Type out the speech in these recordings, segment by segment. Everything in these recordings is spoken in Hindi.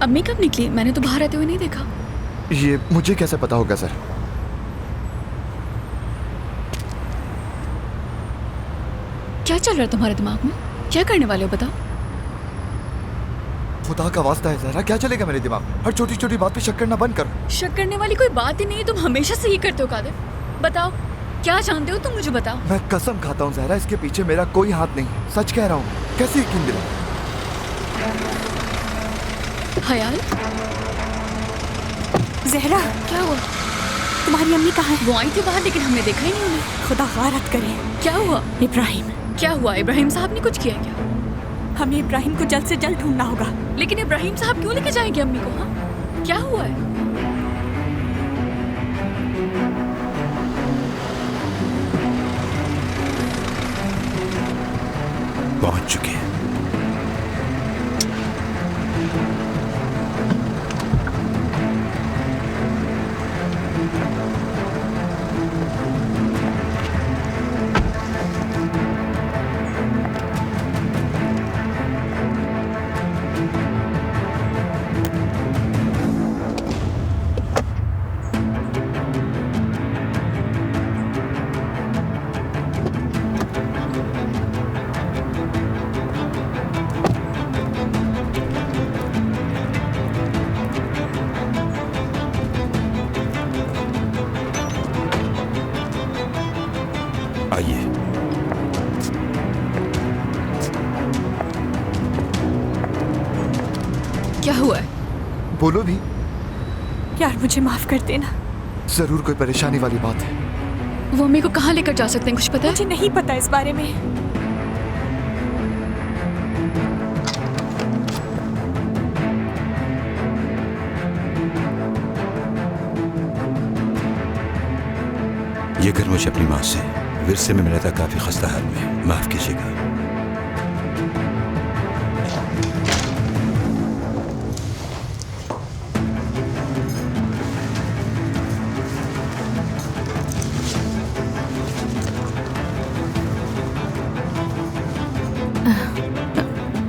अम्मी कब निकली? मैंने तो बाहर आते हुए नहीं देखा। ये मुझे कैसे पता होगा सर? क्या चल रहा है तुम्हारे दिमाग में? क्या करने वाले हो बताओ? खुदा का वास्ता है जहरा, क्या चलेगा मेरे दिमाग में? हर छोटी छोटी बात पे शक करना बंद करो। शक करने वाली कोई बात ही नहीं है, तुम हमेशा से ही करते हो कादिर। बताओ क्या जानते हो तुम, मुझे बताओ। मैं कसम खाता हूँ जहरा, इसके पीछे मेरा कोई हाथ नहीं है। सच कह रहा हूँ, कैसे यकीन दिलाऊं? हयाल, जहरा क्या हुआ? तुम्हारी अम्मी कहाँ है? वो आई थी बाहर लेकिन हमने देखा ही नहीं उन्हें। खुदा गारत करे। क्या हुआ? इब्राहिम। क्या हुआ? इब्राहिम साहब ने कुछ किया क्या? हमें इब्राहिम को जल्द से जल्द ढूंढना होगा। लेकिन इब्राहिम साहब क्यों लेके जाएंगे अम्मी को? हाँ, क्या हुआ है? पहुंच चुके हैं। आइए। क्या हुआ है? बोलो भी। यार मुझे माफ कर देना। जरूर कोई परेशानी वाली बात है। वो अम्मी को कहाँ लेकर जा सकते हैं, कुछ पता है? मुझे नहीं पता इस बारे में। ये घर मुझे अपनी माँ से विरसे में मिला था, काफी खस्ता हाल में। माफ कीजिएगा।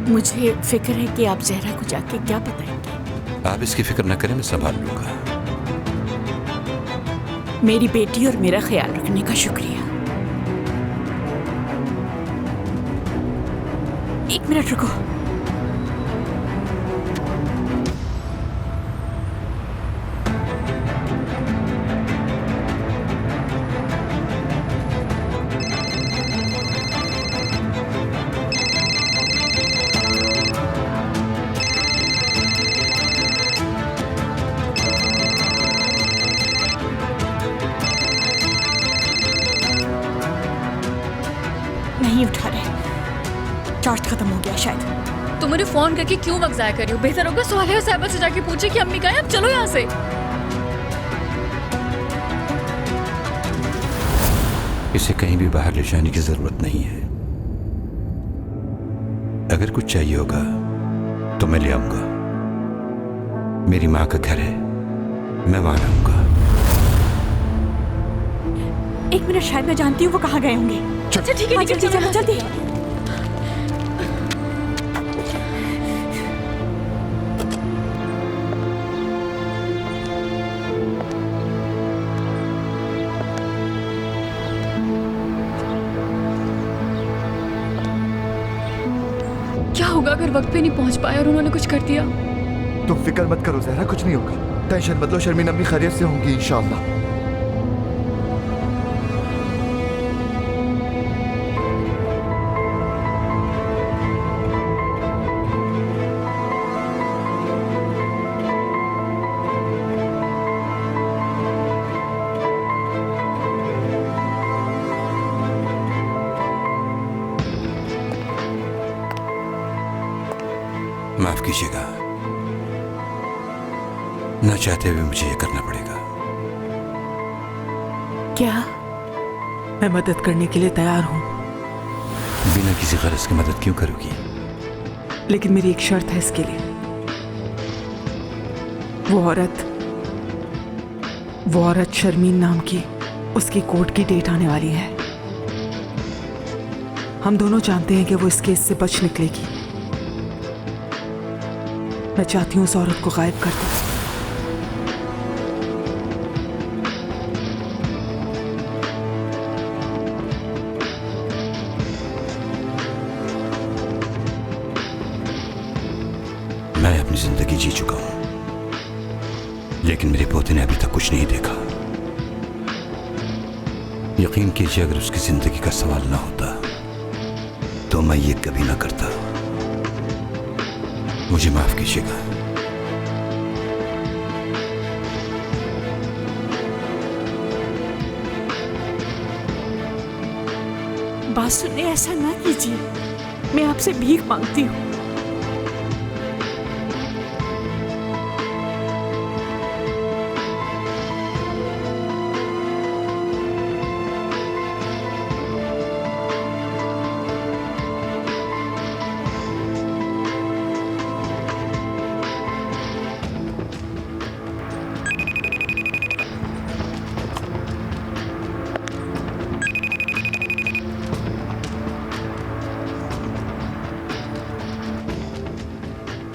मुझे फिक्र है कि आप जहरा को जाके क्या बताएंगे। आप इसकी फिक्र न करें, मैं संभाल लूंगा। मेरी बेटी और मेरा ख्याल रखने का शुक्रिया। एक मिनट रुको। नहीं उठा रहे। चार्ज खत्म हो गया शायद। तुम मुझे फोन करके क्यों वक्त जाया कर रही हो? बेहतर होगा सुहालिया साहिबा से जाके पूछे कि अम्मी कहाँ है। अब चलो यहाँ से। इसे कहीं भी बाहर ले जाने की जरूरत नहीं है। अगर कुछ चाहिए होगा तो मैं ले आऊंगा। मेरी माँ का घर है, मैं वहां रहूंगा। एक मिनट, शायद मैं जानती हूँ वो कहाँ गए होंगे। अच्छा ठीक है, हाँ, ठीक है, जल्दी चलो जल्दी। क्या होगा अगर वक्त पे नहीं पहुंच पाए और उन्होंने कुछ कर दिया? तुम फिक्र मत करो जहरा, कुछ नहीं होगा। टेंशन मत लो, शर्मीन अम्मी खैरियत से होंगी इंशाअल्लाह। माफ कीजिएगा, न चाहते हुए मुझे ये करना पड़ेगा। क्या? मैं मदद करने के लिए तैयार हूं, बिना किसी गरज की मदद क्यों करोगी? लेकिन मेरी एक शर्त है इसके लिए। वो औरत शर्मीन नाम की, उसकी कोर्ट की डेट आने वाली है। हम दोनों जानते हैं कि वो इस केस से बच निकलेगी। मैं चाहती हूँ उस औरत को गायब कर दूँ। मैं अपनी जिंदगी जी चुका हूं, लेकिन मेरे पोते ने अभी तक कुछ नहीं देखा। यकीन कीजिए, अगर उसकी जिंदगी का सवाल ना होता तो मैं ये कभी ना करता। मुझे माफ कीजिएगा। बात सुनिए, ऐसा ना कीजिए, मैं आपसे भीख मांगती हूँ।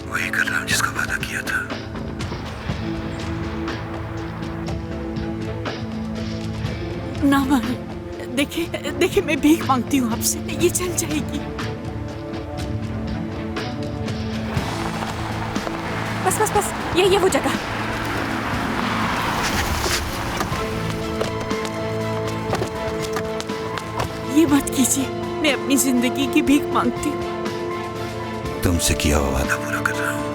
वही कर रहा हूं जिसका वादा किया था। ना मारे, देखिए देखिए, मैं भीख मांगती हूँ आपसे, ये चल जाएगी। बस बस बस, ये वो जगह। ये मत कीजिए, मैं अपनी जिंदगी की भीख मांगती हूँ। तुमसे किया हुआ वादा पूरा कर रहा हूं।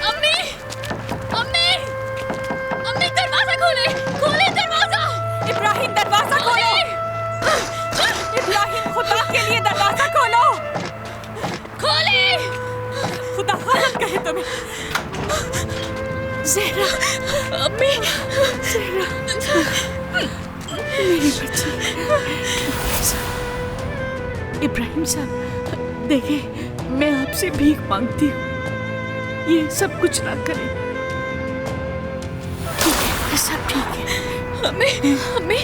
अम्मी, अम्मी, अम्मी दरवाजा खोले, खोले दरवाजा। इब्राहिम, दरवाजा खोलो। इब्राहिम, खुदा के लिए दरवाजा खोलो। खोले। खुदा हालत कहे तुम्हें। ज़हरा, अम्मी, ज़हरा, मेरी बच्ची। इब्राहिम साहब, देखिए, मैं आपसे भीख मांगती हूँ, ये सब कुछ ना करें। ठीक है, सब ठीक है। अम्मी, अम्मी,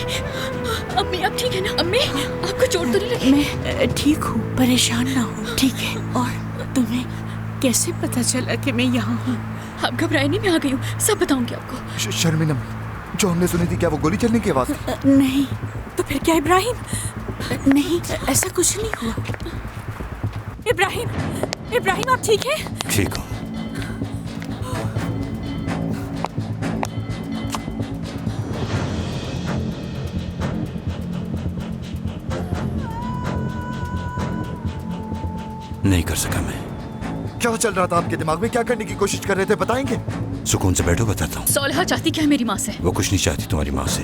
अम्मी, आप ठीक है ना? अम्मी, आपको चोट तो नहीं लगी? मैं ठीक हूँ, परेशान ना हो, ठीक है। और तुम्हें कैसे पता चला कि मैं यहाँ हूँ? आप घबराए नहीं, मैं आ गई हूँ, सब बताऊंगी आपको। शर्मीन अम्मी, जो हमने सुनी थी, क्या वो गोली चलने की आवाज थी? नहीं। तो फिर क्या इब्राहिम? नहीं, ऐसा कुछ नहीं हुआ। इब्राहिम, इब्राहिम, आप ठीक हैं? ठीक हूं। नहीं कर सका मैं। क्या चल रहा था आपके दिमाग में? क्या करने की कोशिश कर रहे थे, बताएंगे? सुकून से बैठो, बताता हूँ। सोलहा चाहती क्या है मेरी माँ से? वो कुछ नहीं चाहती तुम्हारी माँ से।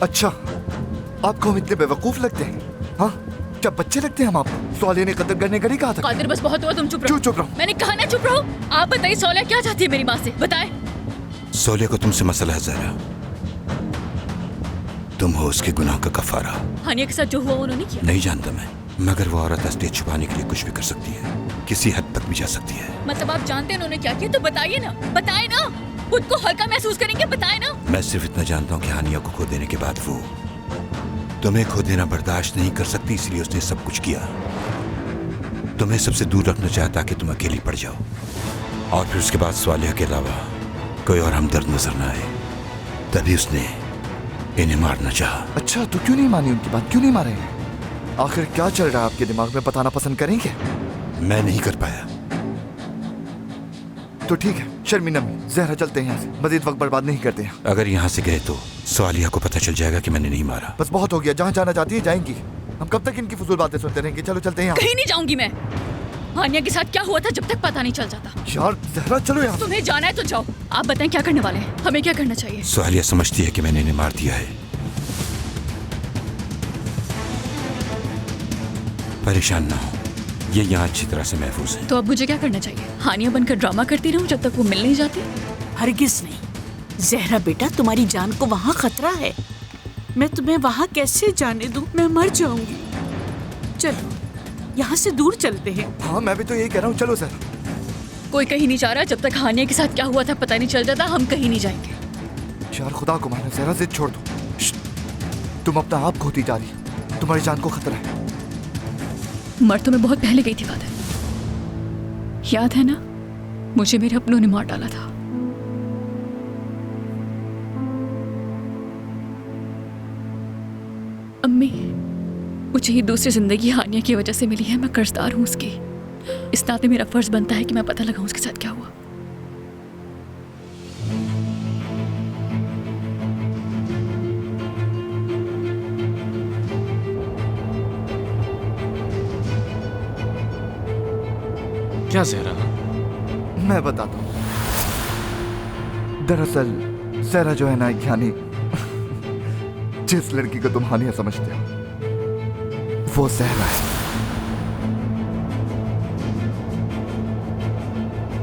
अच्छा, आपको हम इतने बेवकूफ लगते हैं? हाँ, क्या बच्चे लगते हैं हम आपको? सोलिया ने कत्ल करने का नहीं कहा था? कादिर, बस बहुत हुआ, तुम चुप रहो। क्यों चुप रहो? मैंने कहा ना चुप रहो। आप बताइए, सोलहा क्या चाहती है मेरी माँ से? बताए। सोलिया को तुमसे मसला है ज़हरा। तुम हो उसके गुनाह का कफारा। हानिया के साथ जो हुआ उन्होंने किया। नहीं जानता मैं, मगर वो औरत असलियत छुपाने के लिए कुछ भी कर सकती है, किसी हद तक भी जा सकती है। मतलब आप जानते हैं उन्होंने क्या किया? तो बताइए ना, बताए ना, खुद को हल्का महसूस करेंगे, बताए ना। मैं सिर्फ इतना जानता हूँ कि हानिया को खो देने के बाद वो तुम्हें खो देना बर्दाश्त नहीं कर सकती, इसलिए उसने सब कुछ किया। तुम्हें सबसे दूर रखना चाहता ताकि तुम अकेली पड़ जाओ, और फिर उसके बाद सोलिया के अलावा कोई और हमदर्द नजर न आए, तभी उसने इन्हें मारना चाहा। अच्छा, तो क्यों नहीं मानी उनकी बात? क्यों नहीं मारे? आखिर क्या चल रहा है आपके दिमाग में, बताना पसंद करेंगे? मैं नहीं कर पाया। तो ठीक है शर्मीन अम्मी, ज़हरा चलते हैं यहाँ से, मजीद वक्त बर्बाद नहीं करते हैं। अगर यहाँ से गए तो सोलिया को पता चल जाएगा कि मैंने नहीं मारा। बस बहुत हो गया, जहाँ जाना चाहती है जाएंगी, हम कब तक इनकी फजूल बातें सुनते रहेंगे? चलो चलते हैं यहाँ। कहीं नहीं जाऊंगी मैं। हानिया के साथ क्या हुआ था जब तक पता नहीं चल जाता। यार ज़हरा, चलो यहाँ। तुम्हें जाना है तो जाओ। आप बताएं क्या करने वाले हैं? हमें क्या करना चाहिए? सोलिया समझती है कि मैंने इन्हें मार दिया है। परेशान ना हो, ये यहाँ अच्छी तरह से महफूज है। तो अब मुझे क्या करना चाहिए? हानिया बनकर ड्रामा करती रहूं जब तक वो मिल नहीं जाती? हरगिज नहीं। ज़हरा बेटा, तुम्हारी जान को वहाँ खतरा है। मैं तुम्हें वहाँ कैसे जाने दूँ? मैं मर जाऊंगी। चलो, यहाँ से दूर चलते हैं। हाँ, मैं भी तो यही कह रहा हूँ, चलो ज़हरा। कोई कहीं नहीं जा रहा जब तक हानिया के साथ क्या हुआ था पता नहीं चल जाता। हम कहीं नहीं जाएंगे। यार खुदा को मानो, जरा जिद छोड़ दो। तुम अपना आप खोती जा रही हो, तुम्हारी जान को खतरा है। मर तो मैं बहुत पहले गई थी फादर, याद है ना? मुझे मेरे अपनों ने मार डाला था। अम्मी, मुझे ये दूसरी जिंदगी हानिया की वजह से मिली है। मैं कर्जदार हूं उसकी। इस नाते मेरा फर्ज बनता है कि मैं पता लगाऊं उसके साथ क्या हुआ। क्या ज़हरा? मैं बताता हूँ। दरअसल जहरा जो है ना एक यानी जिस लड़की को तुम हानिया समझते हो वो जहरा है।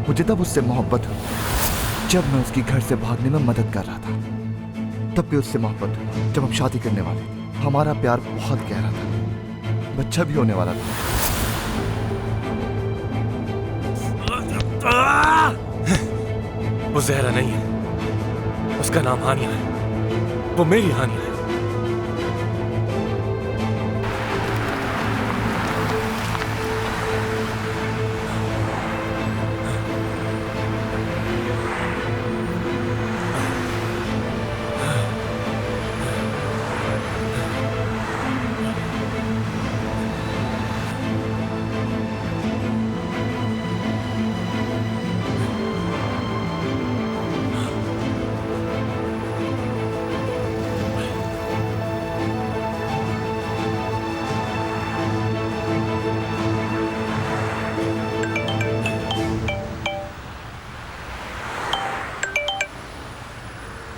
मुझे तब उससे मोहब्बत हुई जब मैं उसकी घर से भागने में मदद कर रहा था। तब भी उससे मोहब्बत हुई जब हम शादी करने वाले थे। हमारा प्यार बहुत गहरा था, बच्चा भी होने वाला था। वो ज़हरा नहीं है, उसका नाम हानिया है। वो मेरी हानिया है।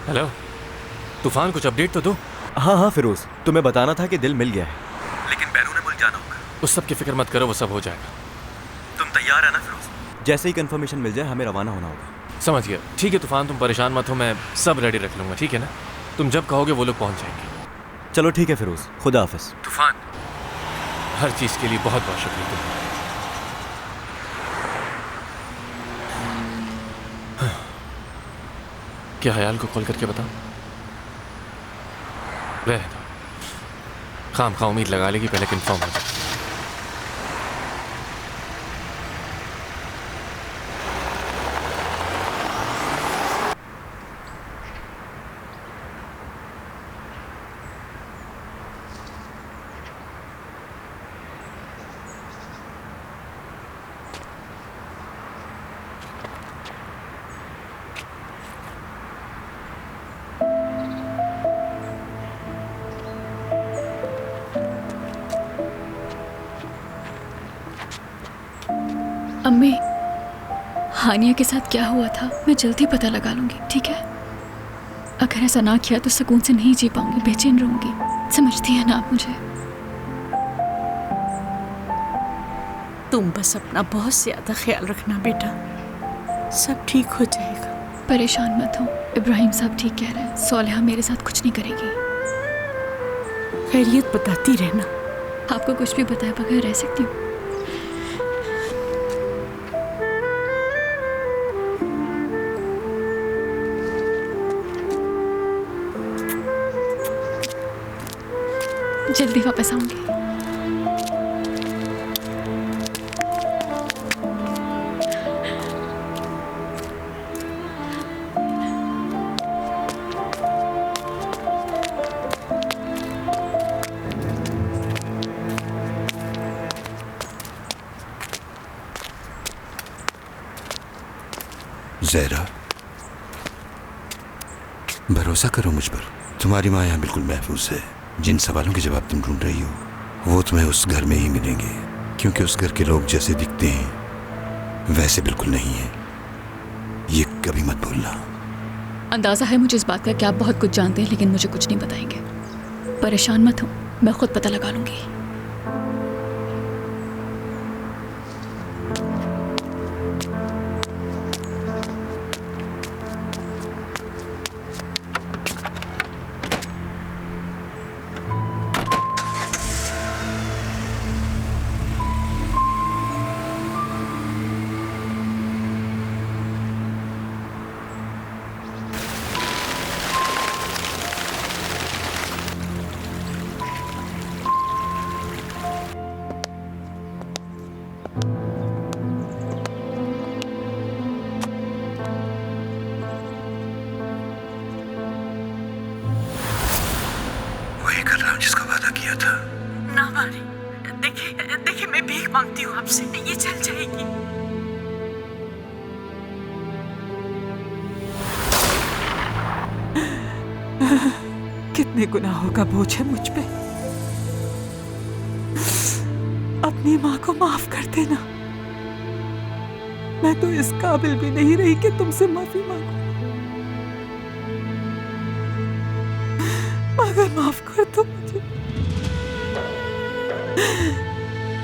हेलो तूफान, कुछ अपडेट तो दो। हाँ हाँ फिरोज, तुम्हें बताना था कि दिल मिल गया है। लेकिन बैरू ने मुझे जाना होगा। उस सब की फिक्र मत करो, वो सब हो जाएगा। तुम तैयार है ना फिरोज? जैसे ही कंफर्मेशन मिल जाए हमें रवाना होना होगा। समझ गया। ठीक है तूफान, तुम परेशान मत हो, मैं सब रेडी रख लूंगा। ठीक है ना? तुम जब कहोगे वो लोग पहुंच जाएंगे। चलो ठीक है फिरोज, खुदा हाफिज। तूफान, हर चीज के लिए बहुत बहुत शुक्रिया तुम्हारा। क्या हयाल को कॉल करके बताऊं? रहने दो, खाम खा उम्मीद लगा लेगी, पहले कंफर्म हो जाए। अम्मी, हानिया के साथ क्या हुआ था मैं जल्दी पता लगा लूंगी, ठीक है? अगर ऐसा ना किया तो सुकून से नहीं जी पाऊंगी, बेचैन रहूंगी। समझती है ना आप मुझे? तुम बस अपना बहुत ज्यादा ख्याल रखना बेटा, सब ठीक हो जाएगा। परेशान मत हो, इब्राहिम साहब ठीक कह रहे हैं। सोलेहा मेरे साथ कुछ नहीं करेगी। खैरियत बताती रहना। आपको कुछ भी बताए बगैर रह सकती हूँ। जल्दी वापस आऊंगी। ज़हरा, भरोसा करो मुझ पर। तुम्हारी माँ यहाँ बिल्कुल महफूज है। जिन सवालों के जवाब तुम ढूंढ रही हो वो तुम्हें उस घर में ही मिलेंगे, क्योंकि उस घर के लोग जैसे दिखते हैं वैसे बिल्कुल नहीं है। ये कभी मत भूलना। अंदाजा है मुझे इस बात का कि आप बहुत कुछ जानते हैं, लेकिन मुझे कुछ नहीं बताएंगे। परेशान मत हो, मैं खुद पता लगा लूंगी। जिसका वादा किया था। ना मारे। देखिए देखिए, मैं भीख मांगती हूँ आपसे, ये चल जाएगी। कितने गुनाहों का बोझ है मुझ पे। अपनी माँ को माफ कर देना। मैं तो इस काबिल भी नहीं रही कि तुमसे माफी मांगू, मगर माफ कर दो मुझे।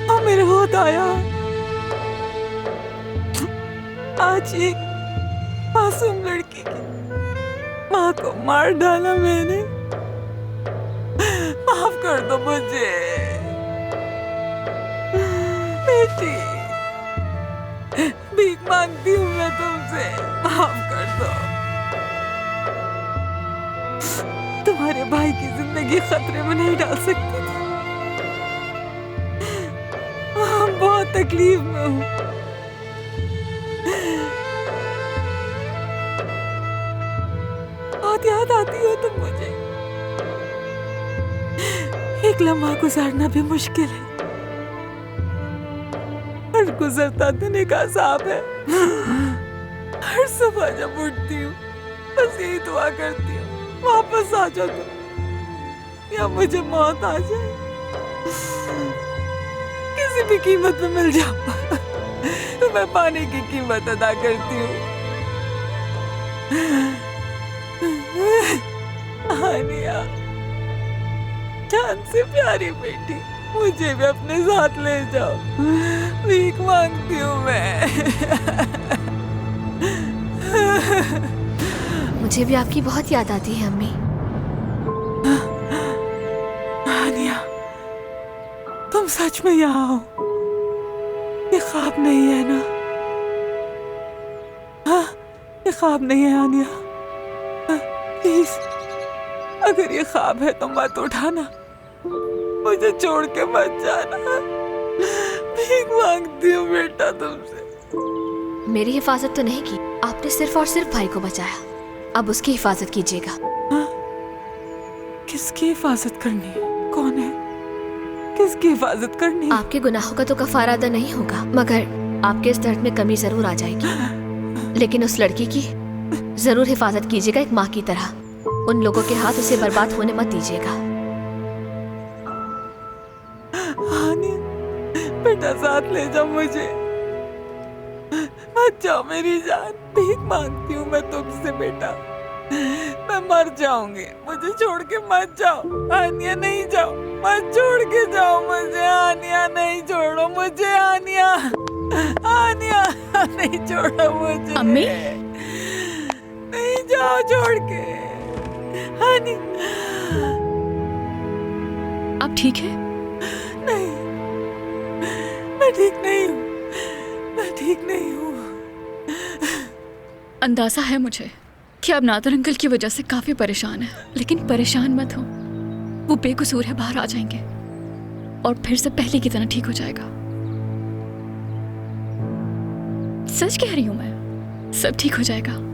और मेरे खुदाया, आज एक मासूम लड़की की माँ को मार डाला मैंने। माफ कर दो मुझे बेटी, भीख मांगती हूँ मैं तुमसे, माफ कर दो। तुम्हारे भाई की जिंदगी खतरे में नहीं डाल सकती थी। बहुत तकलीफ में हूँ। बहुत याद आती हो तुम मुझे। एक लम्हा गुजारना भी मुश्किल है, हर गुजरता दिन एक अज़ाब है। हर सुबह जब उठती हूँ बस यही दुआ करती हूँ, वापस आ जाओ तुम, या मुझे मौत आ जाए, किसी भी कीमत पे मिल जाओ। तो मैं पाने की कीमत अदा करती हूँ। हानिया, जान से प्यारी बेटी, मुझे भी अपने साथ ले जाओ, भीख मांगती हूँ मैं। मुझे भी आपकी बहुत याद आती है अम्मी। हानिया, तुम सच में यहाँ हो? ये ख्वाब नहीं है ना? हाँ, ये ख्वाब नहीं है हानिया। प्लीज, अगर ये ख्वाब है तो मत उठाना, मुझे छोड़ के मत जाना। भीख मांगती हूँ बेटा तुमसे। मेरी हिफाजत तो नहीं की, आपने सिर्फ और सिर्फ भाई को बचाया, अब उसकी हिफाजत कीजिएगा। हाँ? किसकी हिफाजत करनी है? कौन है? किसकी हिफाजत करनी है? आपके गुनाहों का तो कफारा अदा नहीं होगा, मगर आपके इस दर्द में कमी जरूर आ जाएगी। लेकिन उस लड़की की जरूर हिफाजत कीजिएगा, एक माँ की तरह। उन लोगों के हाथ उसे बर्बाद होने मत दीजिएगा। बेटा साथ ले जाओ मुझे, मत जाओ मेरी जान, भीख मांगती हूँ मैं तुमसे बेटा, मैं मर जाऊंगी, मुझे छोड़ के मत जाओ। आनिया नहीं जाओ, मत छोड़ के जाओ मुझे। आनिया नहीं छोड़ो मुझे। आनिया, आनिया नहीं छोड़ो मुझे। अम्मी? नहीं जाओ छोड़ के। आनिया, आप ठीक है? नहीं, मैं ठीक नहीं हूँ, मैं ठीक नहीं हूँ। अंदाजा है मुझे कि आप नादर अंकल की वजह से काफी परेशान है, लेकिन परेशान मत हो, वो बेकसूर है, बाहर आ जाएंगे और फिर से पहले की तरह ठीक हो जाएगा। सच कह रही हूं मैं, सब ठीक हो जाएगा।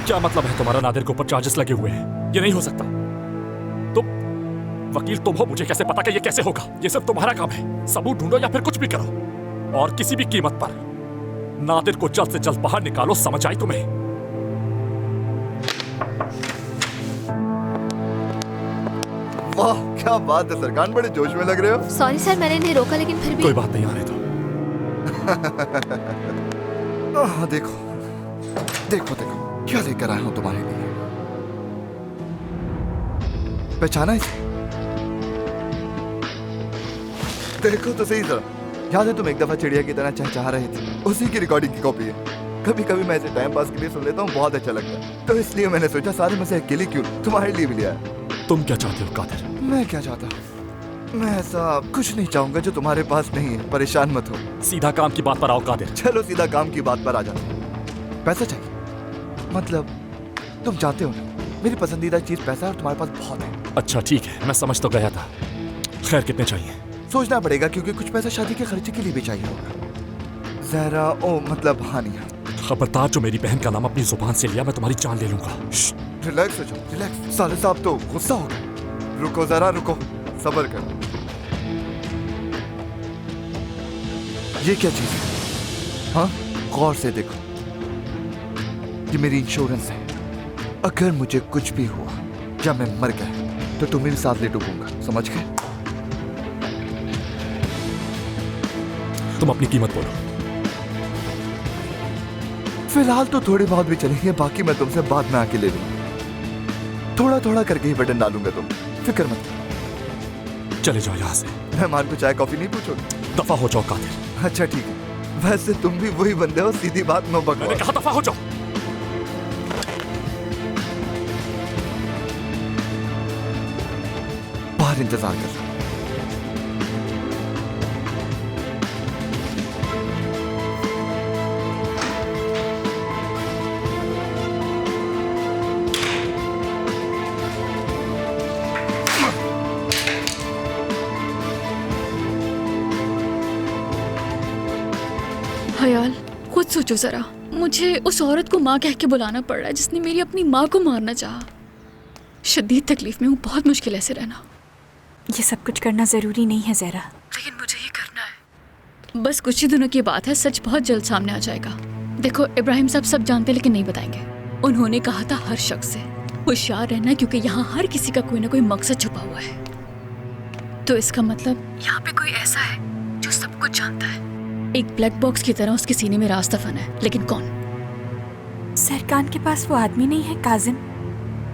क्या मतलब है तुम्हारा? नादिर के ऊपर चार्जेस लगे हुए हैं, ये नहीं हो सकता। तुम वकील तुम हो, मुझे कैसे पता कि ये कैसे होगा? ये सिर्फ तुम्हारा काम है। सबूत ढूंढो या फिर कुछ भी करो, और किसी भी कीमत पर नादिर को जल्द से जल्द बाहर निकालो, समझ आई तुम्हें? वाह, क्या बात है सरकार, बड़े जोश में लग रहे हो। सॉरी सर, मैंने नहीं रोका, लेकिन फिर भी। कोई बात नहीं, आने दो। देखो देखो देखो क्या लेकर आया हूं तुम्हारे लिए। पहचाना इसे? देखो तो सही जरा। याद है तुम एक दफा चिड़िया की तरह चहचहा रहे थे? उसी की रिकॉर्डिंग की कॉपी है। कभी कभी मैं इसे टाइम पास के लिए सुन लेता हूँ, बहुत अच्छा लगता है, तो इसलिए मैंने सोचा सारे में से अकेले क्यों तुम्हारे लिए भी लिया है। तुम क्या चाहते हो कादिर? मैं क्या चाहता हूँ? मैं ऐसा कुछ नहीं चाहूंगा जो तुम्हारे पास नहीं है, परेशान मत हो। सीधा काम की बात पर आओ कादिर। चलो सीधा काम की बात पर आ जाते हैं। पैसा चाहिए, मतलब तुम जानते हो ना, मेरी पसंदीदा चीज पैसा है और तुम्हारे पास बहुत है। अच्छा ठीक है, मैं समझ तो गया था। खैर कितने चाहिए? सोचना पड़ेगा क्योंकि कुछ पैसा शादी के खर्चे के लिए भी चाहिए होगा। जहरा, ओ मतलब हानिया। खबरदार, जो मेरी बहन का नाम अपनी जुबान से लिया मैं तुम्हारी जान ले लूंगा। रिलैक्स हो जाओ, रिलैक्स। साले साहब तो गुस्सा हो गए। रुको जरा, रुको, सब्र करो। ये क्या चीज है? हाँ, गौर से देखो, ये मेरी इंश्योरेंस है। अगर मुझे कुछ भी हुआ या मैं मर गया तो तुम मेरे साथ ले डूबूंगा, समझ गए? तुम अपनी कीमत बोलो। फिलहाल तो थोड़ी बहुत भी चलेंगे, बाकी मैं तुमसे बाद में आके ले लूंगा। थोड़ा थोड़ा करके ही बटन डालूंगा, तुम फिक्र मत करो। चले जाओ यहाँ से। मेहमान को चाय कॉफी नहीं पूछोगे? दफा हो जाओ कादिर। अच्छा ठीक है, वैसे तुम भी वही बंदे हो, सीधी बात नो मैंने बकवास। कहा दफा हो जाओ। बाहर इंतजार कर रहा हूं। हयाल, खुद सोचो जरा, मुझे उस औरत को माँ कह के बुलाना पड़ रहा है जिसने मेरी अपनी माँ को मारना चाहा। शदीद तकलीफ में हूँ, बहुत मुश्किल है ऐसे रहना। ये सब कुछ करना जरूरी नहीं है ज़हरा। लेकिन मुझे ये करना है। बस कुछ ही दिनों की बात है, सच बहुत जल्द सामने आ जाएगा। देखो, इब्राहिम साहब सब जानते लेकिन नहीं बताएंगे। उन्होंने कहा था हर शख्स से होशियार रहना क्योंकि यहाँ हर किसी का कोई ना कोई मकसद छुपा हुआ है। तो इसका मतलब यहाँ पे कोई ऐसा है जो सब कुछ जानता है। एक ब्लैक बॉक्स की तरह उसके सीने में राज दफन है, लेकिन कौन? सरकान के पास वो आदमी नहीं है काजिम।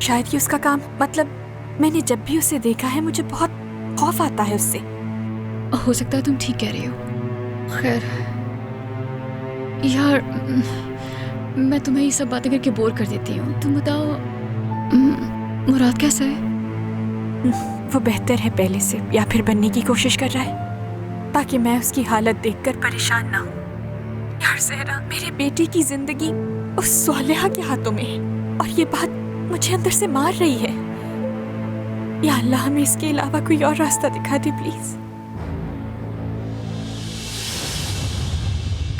शायद ये उसका काम, मतलब मैंने जब भी उसे देखा है मुझे बहुत खौफ आता है उससे। हो सकता है तुम ठीक कह रही हो। खैर यार, मैं तुम्हें ये सब बातें करके बोर कर देती हूँ। तुम बताओ, मुराद कैसा है? वो बेहतर है पहले से, या फिर बनने की कोशिश कर रहा है, ताकि मैं उसकी हालत देखकर परेशान ना हूँ। यार ज़हरा, मेरे बेटे की जिंदगी उस सालिहा के हाथों में है और ये बात मुझे अंदर से मार रही है। या अल्लाह, हमें इसके अलावा कोई और रास्ता दिखा दे प्लीज।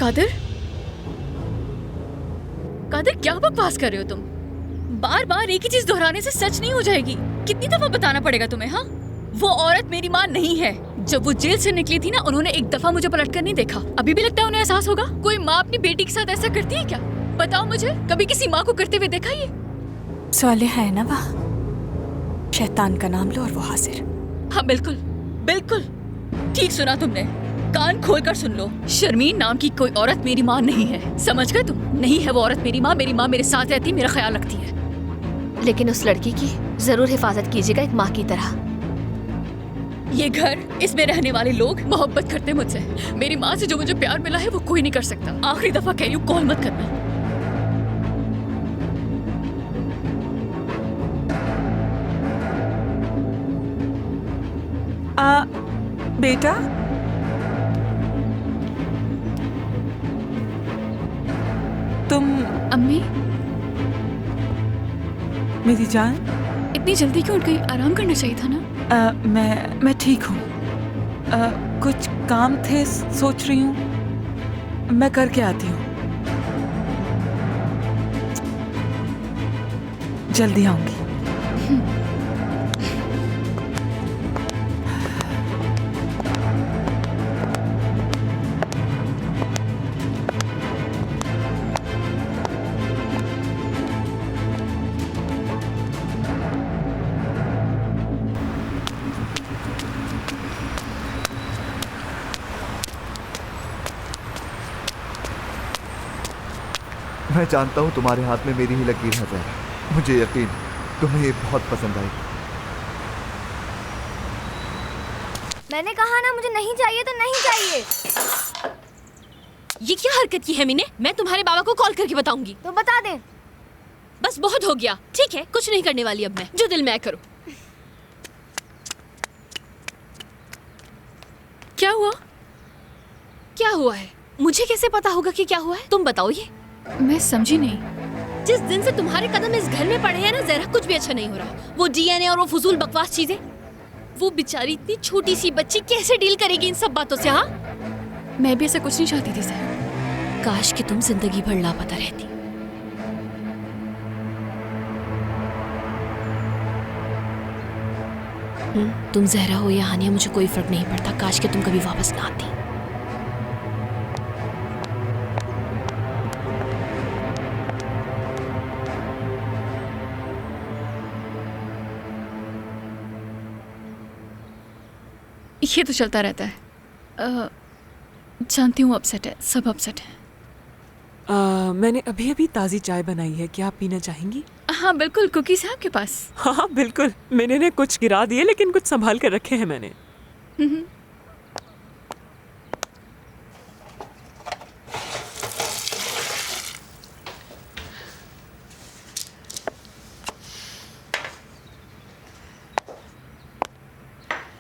कादिर, कादिर क्या बकवास कर रहे हो तुम? बार बार एक ही चीज दोहराने से सच नहीं हो जाएगी। कितनी दफा बताना पड़ेगा तुम्हें? हाँ, वो औरत मेरी माँ नहीं है। जब वो जेल से निकली थी ना, उन्होंने एक दफा मुझे पलटकर नहीं देखा। अभी भी लगता है उन्हें एहसास होगा? कोई माँ अपनी बेटी के साथ ऐसा करती है क्या? बताओ मुझे, कभी किसी माँ को करते हुए देखा ये? सालिहा है ना वह? शैतान का नाम लो और वो हाजिर। हाँ बिल्कुल, बिल्कुल ठीक सुना तुमने। कान खोलकर सुन लो। शर्मीन नाम की कोई औरत मेरी माँ नहीं है, समझ गए तुम? नहीं है वो औरत मेरी माँ। मेरी माँ मेरे साथ रहती है, मेरा ख्याल रखती है। लेकिन उस लड़की की जरूर हिफाजत कीजिएगा, एक माँ की तरह। ये घर, इसमें रहने वाले लोग मोहब्बत करते मुझसे। मेरी माँ से जो मुझे प्यार मिला है वो कोई नहीं कर सकता। आखिरी दफा कह रही हूँ, कॉल मत करना। बेटा, तुम? अम्मी, मेरी जान, इतनी जल्दी क्यों उठ गई? आराम करना चाहिए था ना। मैं ठीक हूँ। कुछ काम थे, सोच रही हूँ मैं करके आती हूँ। जल्दी आऊंगी। मैं जानता हूँ तुम्हारे हाथ में मेरी ही लकीर है ज़हरा। मुझे यकीन तुम्हें ये बहुत पसंद आएगी। मैंने कहा ना, मुझे नहीं चाहिए तो नहीं चाहिए। ये क्या हरकत की है मीने? मैं तुम्हारे बाबा को कॉल करके बताऊंगी। तो बता दे। बस बहुत हो गया, ठीक है? कुछ नहीं करने वाली अब मैं, जो दिल में आए करो। क्या हुआ? क्या हुआ है? मुझे कैसे पता होगा कि क्या हुआ है? तुम बताओ ये। मैं समझी नहीं। जिस दिन से तुम्हारे कदम इस घर में पड़े हैं ना जरा, कुछ भी अच्छा नहीं हो रहा। वो डीएनए और वो फजूल बकवास चीजें। वो बेचारी इतनी छोटी सी बच्ची कैसे डील करेगी इन सब बातों से? हाँ, मैं भी ऐसा कुछ नहीं चाहती थी जहरा। काश कि तुम जिंदगी भर लापता रहती। तुम जहरा हो या हानिया, मुझे कोई फर्क नहीं पड़ता। काश कि तुम कभी वापस ना आती। ये तो चलता रहता है। जानती हूँ अपसेट है, सब अपसेट है। मैंने अभी अभी ताज़ी चाय बनाई है, क्या आप पीना चाहेंगी? हाँ बिल्कुल, कुकीज़ है आपके पास? हाँ बिल्कुल, मैंने कुछ गिरा दिए लेकिन कुछ संभाल कर रखे हैं मैंने।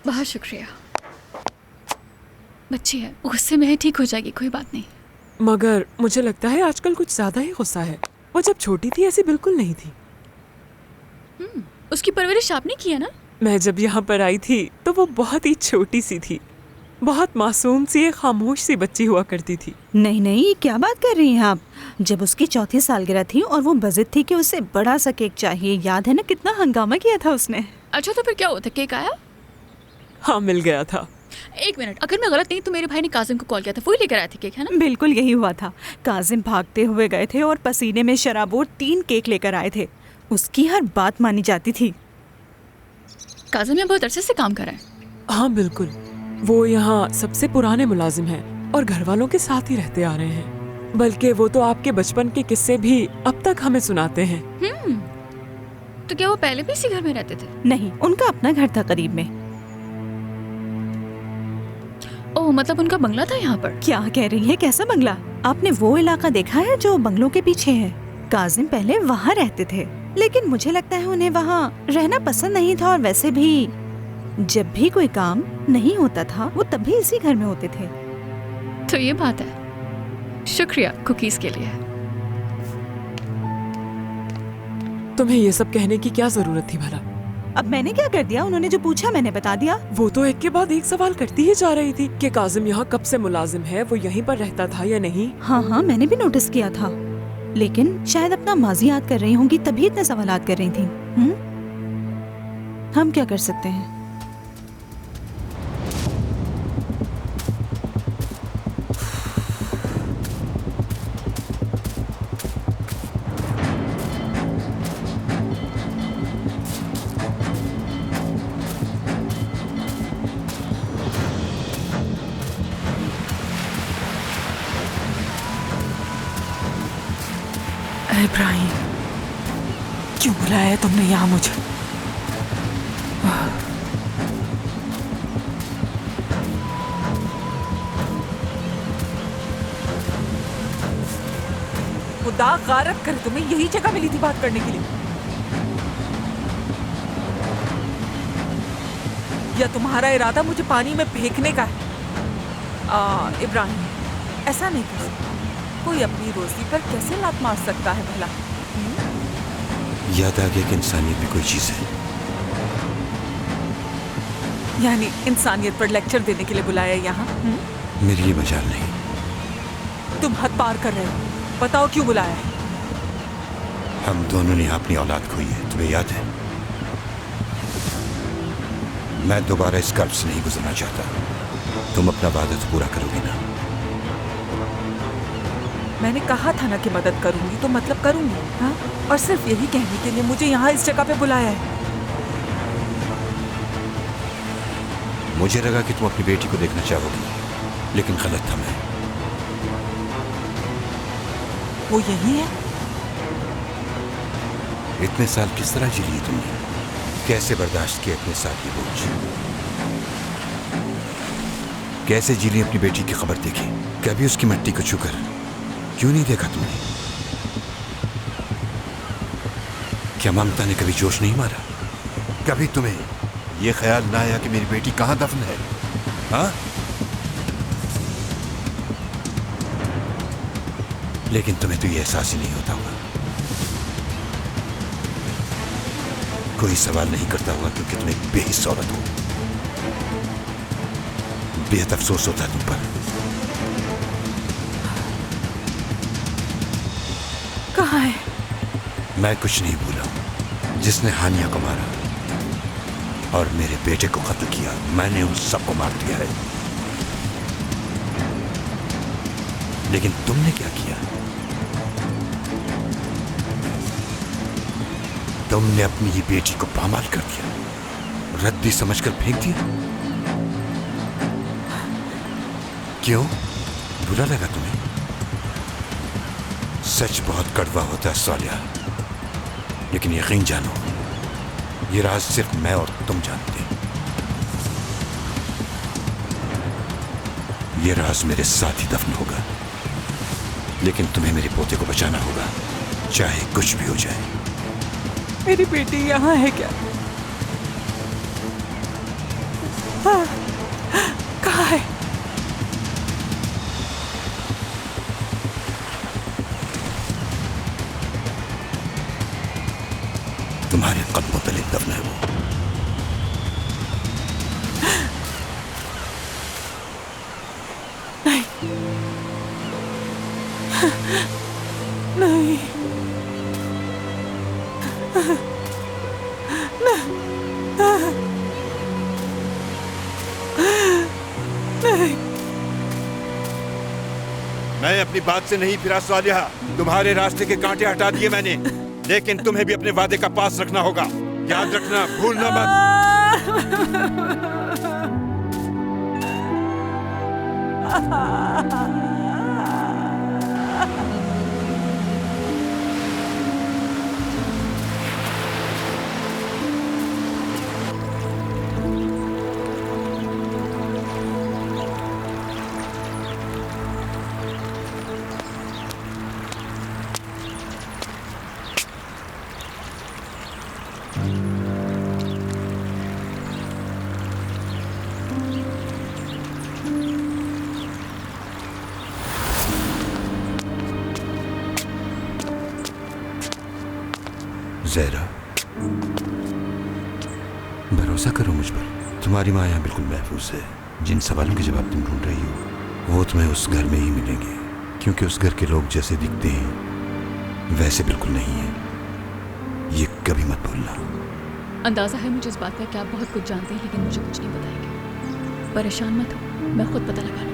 बहुत शुक्रिया। बच्ची है, गुस्से में है, ठीक हो जाएगी, कोई बात नहीं। मगर मुझे लगता है आजकल कुछ ज्यादा ही गुस्सा है। वो जब छोटी थी ऐसी बिल्कुल नहीं थी। उसकी परवरिश आपने की है ना? मैं जब यहाँ पर आई थी तो वो बहुत ही छोटी सी थी, बहुत मासूम सी, एक खामोश सी बच्ची हुआ करती थी। नहीं नहीं, क्या बात कर रही हैं आप? जब उसकी चौथी सालगिरह थी और वो बजिद थी कि उसे बड़ा सा केक चाहिए, याद है ना कितना हंगामा किया था उसने? अच्छा तो फिर क्या हुआ था? केक आया? हाँ मिल गया था। एक मिनट, अगर मैं गलत नहीं तो मेरे भाई ने काजिम को कॉल किया था, वही लेकर आया था केक, है ना? बिल्कुल यही हुआ था। काजिम भागते हुए गए थे और पसीने में शराबोर 3 केक लेकर आए थे। उसकी हर बात मानी जाती थी। काजिम यहाँ बहुत अरसे से काम कर रहा है। हाँ बिल्कुल, वो यहाँ सबसे पुराने मुलाजिम हैं और घर वालों के साथ ही रहते आ रहे हैं। बल्कि वो तो आपके बचपन के किस्से भी अब तक हमें सुनाते हैं। तो क्या वो पहले भी इसी घर में रहते थे? नहीं, उनका अपना घर था करीब में। ओह, मतलब उनका बंगला था यहाँ पर? क्या कह रही है? कैसा बंगला? आपने वो इलाका देखा है जो बंगलों के पीछे है? काजिम पहले वहाँ रहते थे, लेकिन मुझे लगता है उन्हें वहाँ रहना पसंद नहीं था। और वैसे भी जब भी कोई काम नहीं होता था वो तब भी इसी घर में होते थे। तो ये बात है। शुक्रिया कुकीज के लिए। तुम्हें ये सब कहने की क्या जरूरत थी भला? अब मैंने क्या कर दिया? उन्होंने जो पूछा मैंने बता दिया। वो तो एक के बाद एक सवाल करती ही जा रही थी कि काजिम यहाँ कब से मुलाजिम है, वो यहीं पर रहता था या नहीं। हाँ हाँ, मैंने भी नोटिस किया था, लेकिन शायद अपना माजी याद कर रही होंगी तभी इतने सवालात कर रही थी। हम क्या कर सकते हैं? इब्राहिम, क्यों बुलाया है तुमने यहाँ मुझे? खुदा गारत करे, तुम्हें यही जगह मिली थी बात करने के लिए? या तुम्हारा इरादा मुझे पानी में फेंकने का है? इब्राहिम, ऐसा नहीं कर सकता। कोई अपनी रोजी पर कैसे लात मार सकता है भला? याद आ गया कि इंसानियत भी कोई चीज है। यानी इंसानियत पर लेक्चर देने के लिए बुलाया यहाँ? मेरी ये मजाल नहीं। तुम हद पार कर रहे हो। बताओ क्यों बुलाया है? हम दोनों ने अपनी औलाद खोई है, तुम्हें याद है? मैं दोबारा इस कर्ब से नहीं गुजरना चाहता। तुम अपना वादा तो पूरा करोगी ना? मैंने कहा था ना कि मदद करूंगी तो मतलब करूंगी। हाँ, और सिर्फ यही कहने के लिए मुझे यहाँ इस जगह पे बुलाया है। मुझे लगा कि तुम अपनी बेटी को देखना चाहोगी, लेकिन गलत था मैं। वो यही है? इतने साल किस तरह जी लिए तुमने? कैसे बर्दाश्त किया इतने साल ये बोझ? कैसे जी ली अपनी बेटी की खबर देखी? कभी उसकी मिट्टी को छूकर क्यों नहीं देखा तुमने? क्या ममता ने कभी जोश नहीं मारा? कभी तुम्हें यह ख्याल ना आया कि मेरी बेटी कहां दफन है? हाँ, लेकिन तुम्हें तो ये एहसास ही नहीं होता होगा। कोई सवाल नहीं करता होगा क्योंकि तुम एक बेहिस औरत हो। बेहद अफसोस होता है तुम पर। कहाँ है? मैं कुछ नहीं भूला। जिसने हानिया को मारा और मेरे बेटे को कत्ल किया, मैंने उन सबको मार दिया है। लेकिन तुमने क्या किया? तुमने अपनी ही बेटी को पामाल कर दिया, रद्दी समझकर फेंक दिया। क्यों? बुरा लगा तुम्हें? सच बहुत कड़वा होता है सालिया, लेकिन यकीन जानो ये राज सिर्फ मैं और तुम जानते हैं। ये राज मेरे साथ ही दफन होगा, लेकिन तुम्हें मेरे पोते को बचाना होगा, चाहे कुछ भी हो जाए। मेरी बेटी यहाँ है क्या? हाँ, कहाँ है? तुम्हारे कदमों तले दफन है वो। नहीं, नहीं। मैं अपनी बात से नहीं फिरा सालिया। तुम्हारे रास्ते के कांटे हटा दिए मैंने, लेकिन तुम्हें भी अपने वादे का पास रखना होगा। याद रखना, भूलना मत। ज़हरा, भरोसा करो मुझ पर। तुम्हारी माँ यहाँ बिल्कुल महफूज है। जिन सवालों के जवाब तुम ढूंढ रही हो वो तुम्हें उस घर में ही मिलेंगे, क्योंकि उस घर के लोग जैसे दिखते हैं वैसे बिल्कुल नहीं है। ये कभी मत भूलना। अंदाजा है मुझे इस बात का कि आप बहुत कुछ जानते हैं, लेकिन मुझे कुछ नहीं बताएंगे। परेशान मत हो, मैं खुद पता लगा लूंगी।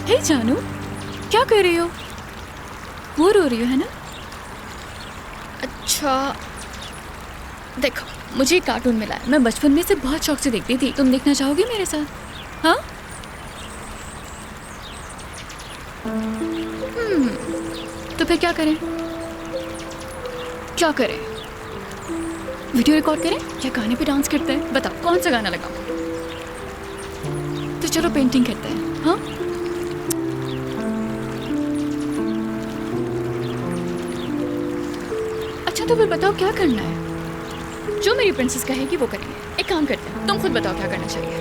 हे जानू, क्या कर रही हो? वो रो रही हो है ना? अच्छा देखो, मुझे एक कार्टून मिला है, मैं बचपन में से बहुत शौक से देखती थी। तुम देखना चाहोगे मेरे साथ? हाँ? तो फिर क्या करें? क्या करें? वीडियो रिकॉर्ड करें या गाने पे डांस करते हैं? बताओ कौन सा गाना लगाऊं? तो चलो पेंटिंग करते हैं। हाँ? अच्छा तो फिर बताओ क्या करना है? जो मेरी प्रिंसेस कहेगी वो करेंगे। एक काम करते हैं, तुम खुद बताओ क्या करना चाहिए।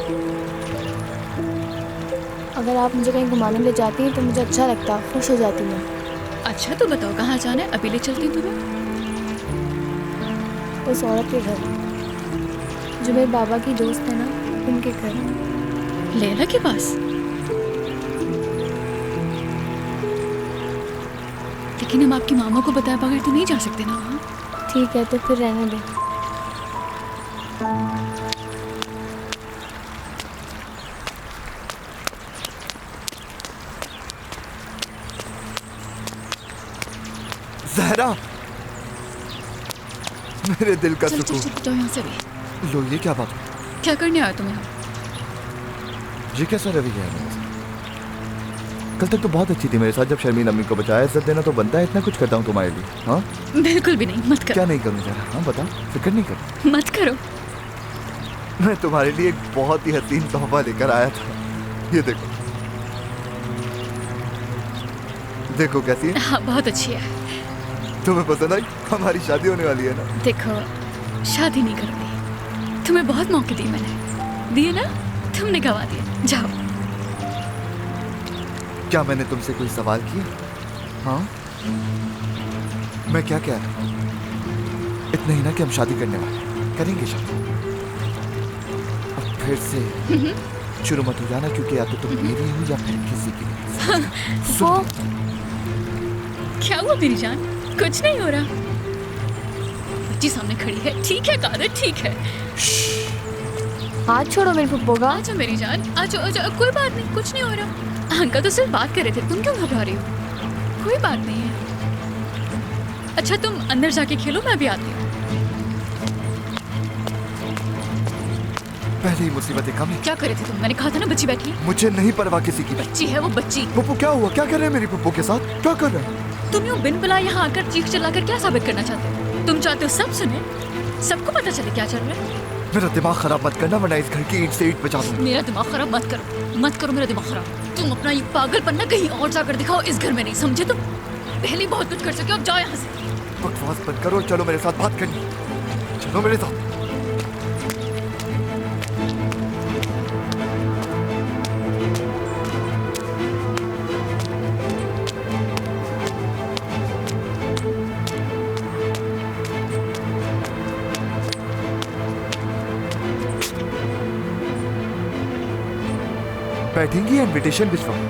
अगर आप मुझे कहीं घुमाने ले जाती हैं तो मुझे अच्छा लगता, खुश हो जाती मैं। अच्छा तो बताओ कहाँ जाना है, अभी ले चलती हूँ तुम्हें। उस औरत के घर जो मेरे बाबा की दोस्त है ना, उनके घर। लैला के पास? लेकिन हम आपकी मामा को बताए बगैर तो नहीं जा सकते ना वहाँ। ठीक है तो फिर रहने दें। जहरा, मेरे दिल का चल चल सुकून। चल, जाओ यहाँ से भी। लो, ये क्या बात? क्या करने आया तुम यहाँ? ये कैसा रवैया है मेरे साथ? कल तक तो बहुत अच्छी थी मेरे साथ। जब शर्मीन अम्मी को बचाया, इज्जत देना तो बनता है। इतना कुछ करता हूँ तुम्हारे लिए। हाँ, बिल्कुल भी नहीं, मत करो। क्या नहीं करूँ जरा? हाँ बता, फिक्र नहीं कर। मत करो। मैं तुम्हारे लिए एक बहुत ही हसीन तोहफा लेकर आया था। ये देखो, देखो कैसी है। हाँ, बहुत अच्छी है। तुम्हें पसंद आई? हमारी शादी होने वाली है ना। देखो, शादी नहीं करूंगी। तुम्हें बहुत मौके दिए मैंने, दिए ना, तुमने गवा दिए। जाओ। क्या मैंने तुमसे कोई सवाल किया? हाँ, मैं क्या कह रहा हूँ? इतना ही ना कि हम शादी करने वाले, करेंगे शादी। अब फिर से शुरू मत हो जाना, क्योंकि या तो तुम मेरी हो या फिर किसी की। वो क्या हुआ मेरी जान? कुछ नहीं हो रहा। बच्ची सामने खड़ी है। ठीक है कादर, ठीक है। हाथ छोड़ो मेरे पप्पू का। आजा मेरी जान, आजा आजा। कोई बात नहीं, कुछ नहीं हो रहा। अंकल तो सिर्फ बात कर रहे थे, तुम क्यों घबरा रही हो? कोई बात नहीं है। अच्छा, तुम अंदर जाके खेलो, मैं भी आती हूँ। पहले ही मुसीबतें कम है। क्या करे थे तुम? मैंने कहा था ना बच्ची बैठी है। मुझे नहीं परवाह किसी की। बच्ची है वो, बच्ची। पप्पू क्या हुआ? क्या कर रहे हैं मेरी पप्पू के साथ? क्या कर रहे हैं? तुम यूँ बिन बुलाए यहाँ आकर चीख चिल्लाकर क्या साबित करना चाहते हो? तुम चाहते हो सब सुने, सबको पता चले क्या चल रहा है? मेरा दिमाग खराब मत करना, वरना इस घर की ईंट से ईंट बचा दूंगा। मेरा दिमाग खराब मत करो, मत करो मेरा दिमाग खराब। तुम अपना ये पागलपन ना कहीं और जाकर दिखाओ, इस घर में नहीं, समझे तुम? पहले बहुत कुछ कर सके, अब जाओ यहाँ से। बकवास बंद करो, चलो मेरे साथ बात करनी। चलो मेरे साथ। बैठेंगी या इनविटेशन भिजवाऊं?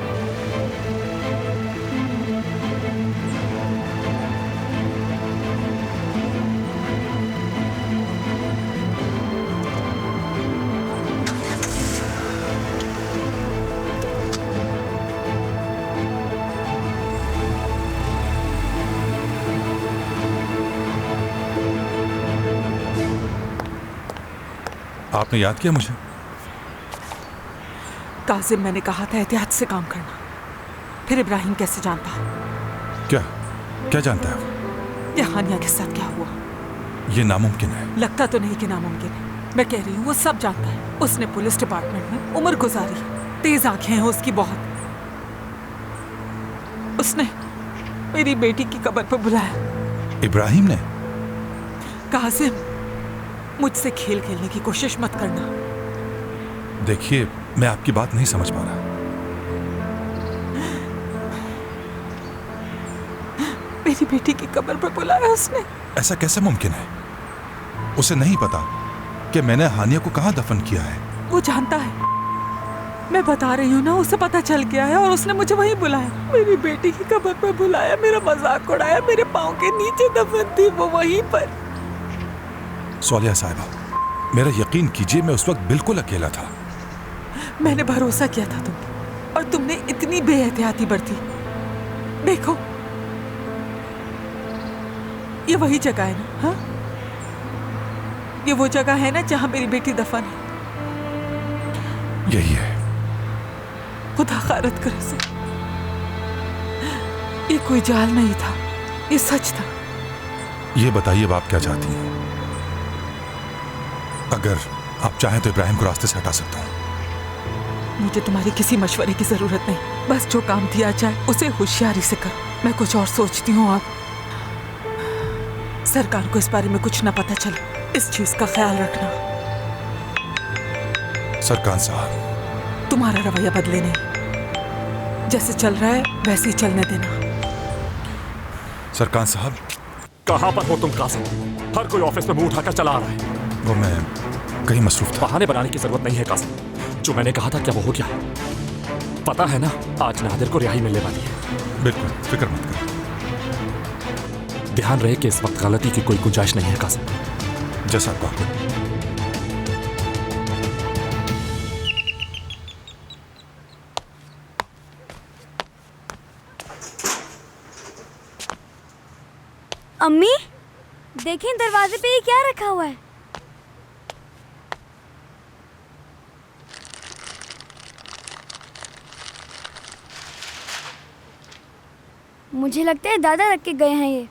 आपने याद किया मुझे? काजिम, मैंने कहा था एहतियात से काम करना। फिर इब्राहिम कैसे जानता? क्या क्या जानता है वो? ये हानिया के साथ क्या हुआ? ये नामुमकिन है। लगता तो नहीं कि नामुमकिन है। मैं कह रही हूँ वो सब जानता है। उसने पुलिस डिपार्टमेंट में उम्र गुजारी, तेज आंखें हैं उसकी बहुत। उसने मेरी बेटी की कब्र पर बुलाया। इब्राहिम ने? काजिम, मुझसे खेल खेलने की कोशिश मत करना। देखिए, मैं आपकी बात नहीं समझ पा रहा। मेरी बेटी की कब्र पर बुलाया उसने। ऐसा कैसे मुमकिन है? उसे नहीं पता कि मैंने हानिया को कहाँ दफन किया है? वो जानता है, मैं बता रही हूँ ना, उसे पता चल गया है और उसने मुझे वहीं बुलाया। मेरी बेटी की कब्र पर बुलाया, मेरा मजाक उड़ाया, मेरे पाँव के नीचे दफन थी वो वहीं पर। सोलिया साहिबा, मेरा यकीन कीजिए, मैं उस वक्त बिल्कुल अकेला था। मैंने भरोसा किया था तुम पर, और तुमने इतनी बेएहतियाती बरती। देखो, ये वही जगह है ना? हाँ, ये वो जगह है ना जहां मेरी बेटी दफन है। यही है। खुदा खारत करे से, ये कोई जाल नहीं था, ये सच था। ये बताइए अब आप क्या चाहती हैं? अगर आप चाहें तो इब्राहिम को रास्ते से हटा सकता हूं। मुझे तुम्हारी किसी मशवरे की जरूरत नहीं। बस जो काम दिया जाए उसे होशियारी से करो। मैं कुछ और सोचती हूँ। आप सरकार को इस बारे में कुछ न पता चले, इस चीज का ख्याल रखना। सरकार साहब, तुम्हारा रवैया बदले नहीं, जैसे चल रहा है वैसे ही चलने देना। सरकार साहब, कहां पर हो तुम कासिम? हर कोई ऑफिस में मुंह उठाकर चला आ रहा है। वो मैं कहीं मसरूफ था। बहाने बनाने की जरूरत नहीं है कासिम, जो मैंने कहा था क्या वो हो गया? पता है ना, आज नादिर को रिहाई मिलने वाली है। बिल्कुल फिक्र मत करो। ध्यान रहे कि इस वक्त गलती की कोई गुंजाइश नहीं है कासिम। जैसा आपका हुक्म। अम्मी देखें दरवाजे पे ये क्या रखा हुआ है। मुझे लगता है दादा रख के गए हैं ये।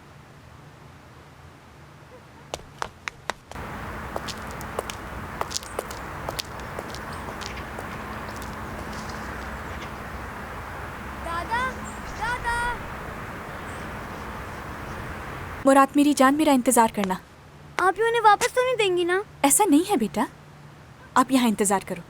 मुराद मेरी जान, मेरा इंतजार करना। आप ही उन्हें वापस तो नहीं देंगी ना? ऐसा नहीं है बेटा, आप यहाँ इंतजार करो।